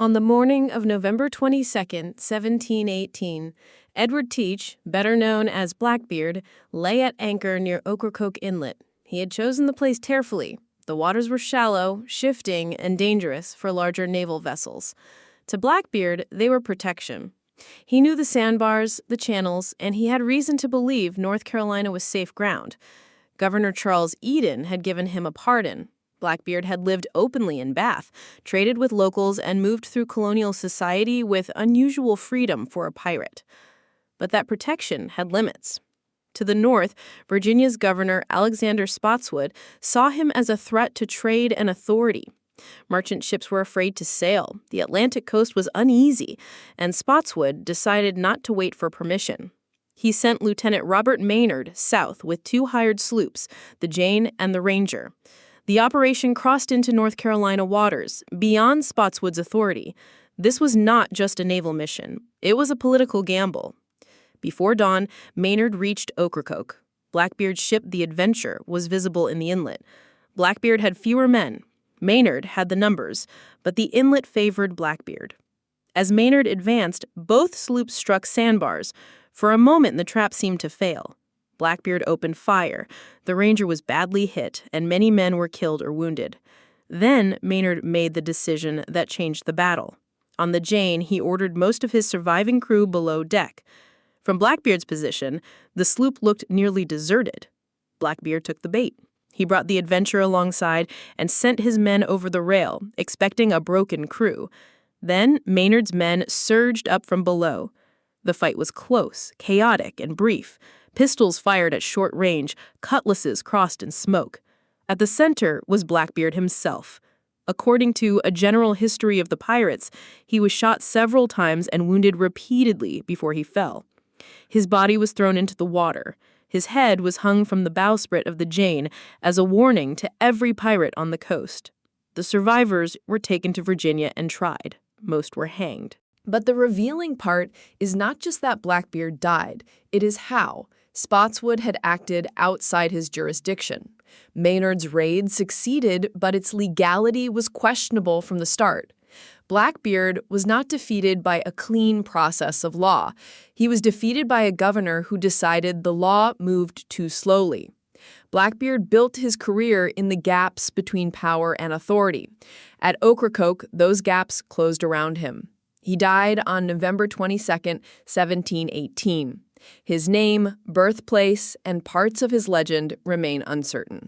On the morning of November 22nd, 1718, Edward Teach, better known as Blackbeard, lay at anchor near Ocracoke Inlet. He had chosen the place carefully. The waters were shallow, shifting, and dangerous for larger naval vessels. To Blackbeard, they were protection. He knew the sandbars, the channels, and he had reason to believe North Carolina was safe ground. Governor Charles Eden had given him a pardon. Blackbeard had lived openly in Bath, traded with locals, and moved through colonial society with unusual freedom for a pirate. But that protection had limits. To the north, Virginia's governor, Alexander Spotswood, saw him as a threat to trade and authority. Merchant ships were afraid to sail, the Atlantic coast was uneasy, and Spotswood decided not to wait for permission. He sent Lieutenant Robert Maynard south with 2 hired sloops, the Jane and the Ranger. The operation crossed into North Carolina waters, beyond Spotswood's authority. This was not just a naval mission. It was a political gamble. Before dawn, Maynard reached Ocracoke. Blackbeard's ship, the Adventure, was visible in the inlet. Blackbeard had fewer men. Maynard had the numbers, but the inlet favored Blackbeard. As Maynard advanced, both sloops struck sandbars. For a moment, the trap seemed to fail. Blackbeard opened fire. The Ranger was badly hit, and many men were killed or wounded. Then Maynard made the decision that changed the battle. On the Jane, he ordered most of his surviving crew below deck. From Blackbeard's position, the sloop looked nearly deserted. Blackbeard took the bait. He brought the Adventure alongside and sent his men over the rail, expecting a broken crew. Then Maynard's men surged up from below. The fight was close, chaotic, and brief. Pistols fired at short range, cutlasses crossed in smoke. At the center was Blackbeard himself. According to A General History of the Pirates, he was shot several times and wounded repeatedly before he fell. His body was thrown into the water. His head was hung from the bowsprit of the Jane as a warning to every pirate on the coast. The survivors were taken to Virginia and tried. Most were hanged. But the revealing part is not just that Blackbeard died, it is how Spotswood had acted outside his jurisdiction. Maynard's raid succeeded, but its legality was questionable from the start. Blackbeard was not defeated by a clean process of law. He was defeated by a governor who decided the law moved too slowly. Blackbeard built his career in the gaps between power and authority. At Ocracoke, those gaps closed around him. He died on November 22, 1718. His name, birthplace, and parts of his legend remain uncertain.